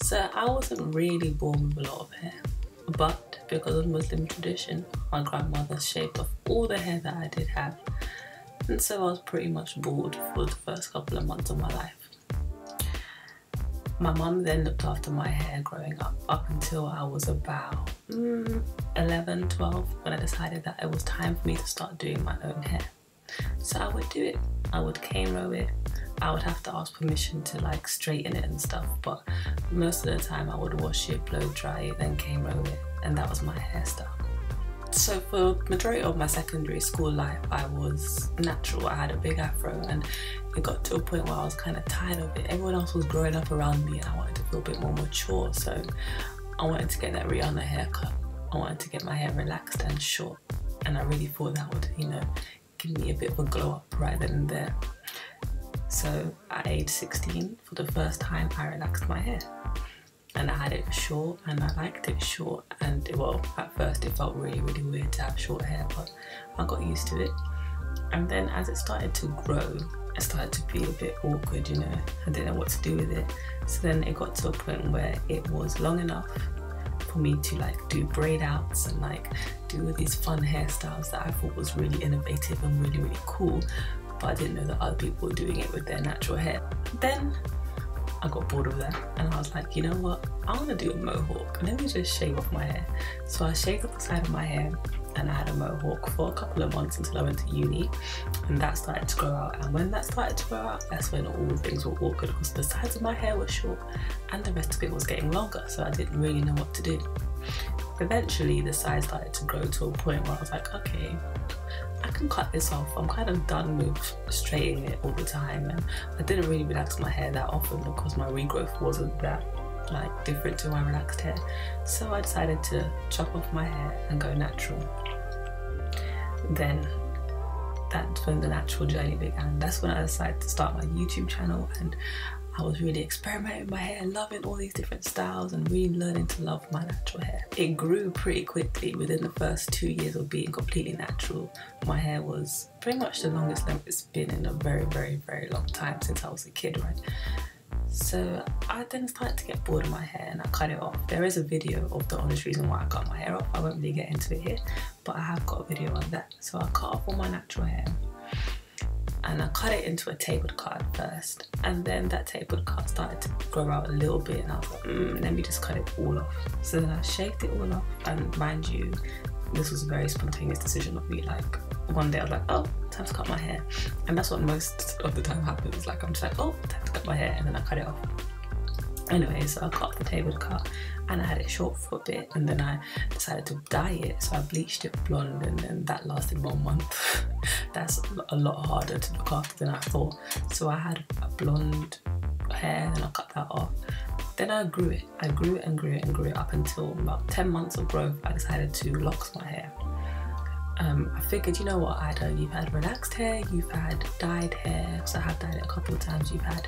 So I wasn't really born with a lot of hair, but because of Muslim tradition, my grandmother shaved off all the hair that I did have, and so I was pretty much bald for the first couple of months of my life. My mum then looked after my hair growing up until I was about 11, 12, when I decided that it was time for me to start doing my own hair. So I would do it. I would cane row it. I would have to ask permission to like straighten it and stuff, but most of the time I would wash it, blow dry it, then cane row it, and that was my hairstyle. So for the majority of my secondary school life, I was natural. I had a big afro, and it got to a point where I was kind of tired of it. Everyone else was growing up around me and I wanted to feel a bit more mature, so I wanted to get that Rihanna haircut. I wanted to get my hair relaxed and short, and I really thought that would, you know, give me a bit of a glow up right then and there. So at age 16, for the first time, I relaxed my hair. And I had it short, and I liked it short, and well, at first it felt really, really weird to have short hair, but I got used to it. And then as it started to grow, it started to feel a bit awkward, you know, I didn't know what to do with it. So then it got to a point where it was long enough for me to like do braid outs and like do all these fun hairstyles that I thought was really innovative and really, really cool, but I didn't know that other people were doing it with their natural hair. Then I got bored of that, and I was like, you know what, I want to do a mohawk. Let me just shave off my hair. So I shaved off the side of my hair, and I had a mohawk for a couple of months until I went to uni, and that started to grow out. And when that started to grow out, that's when all things were awkward, because the sides of my hair were short and the rest of it was getting longer, so I didn't really know what to do. Eventually the sides started to grow to a point where I was like, okay, I can cut this off. I'm kind of done with straightening it all the time, and I didn't really relax my hair that often because my regrowth wasn't that like different to my relaxed hair. So I decided to chop off my hair and go natural. Then that's when the natural journey began. That's when I decided to start my YouTube channel, and I was really experimenting with my hair, loving all these different styles and really learning to love my natural hair. It grew pretty quickly. Within the first 2 years of being completely natural, my hair was pretty much the longest length it's been in a very, very, very long time, since I was a kid, right? So I then started to get bored of my hair and I cut it off. There is a video of the honest reason why I cut my hair off. I won't really get into it here, but I have got a video on that. So I cut off all my natural hair, and I cut it into a tapered cut first, and then that tapered cut started to grow out a little bit, and I was like, let me just cut it all off. So then I shaved it all off, and mind you, this was a very spontaneous decision of me. Like one day I was like, oh, time to cut my hair, and that's what most of the time happens. Like I'm just like, oh, time to cut my hair, and then I cut it off. Anyway, so I cut the tapered cut, and I had it short for a bit, and then I decided to dye it, so I bleached it blonde, and then that lasted 1 month. That's a lot harder to look after than I thought. So I had a blonde hair, and I cut that off. Then I grew it. I grew it and grew it and grew it up until about 10 months of growth. I decided to locs my hair. I figured, you know what, Ida, you've had relaxed hair, you've had dyed hair, so I have dyed it a couple of times, you've had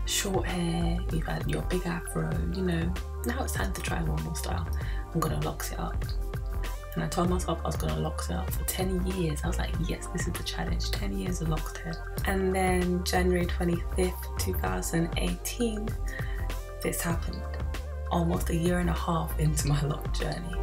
short hair, you've had your big afro, you know, now it's time to try one more style. I'm gonna locs it up. And I told myself I was gonna locs it up for 10 years. I was like, yes, this is the challenge, 10 years of locs hair. And then January 25th, 2018, this happened. Almost a year and a half into my loc journey.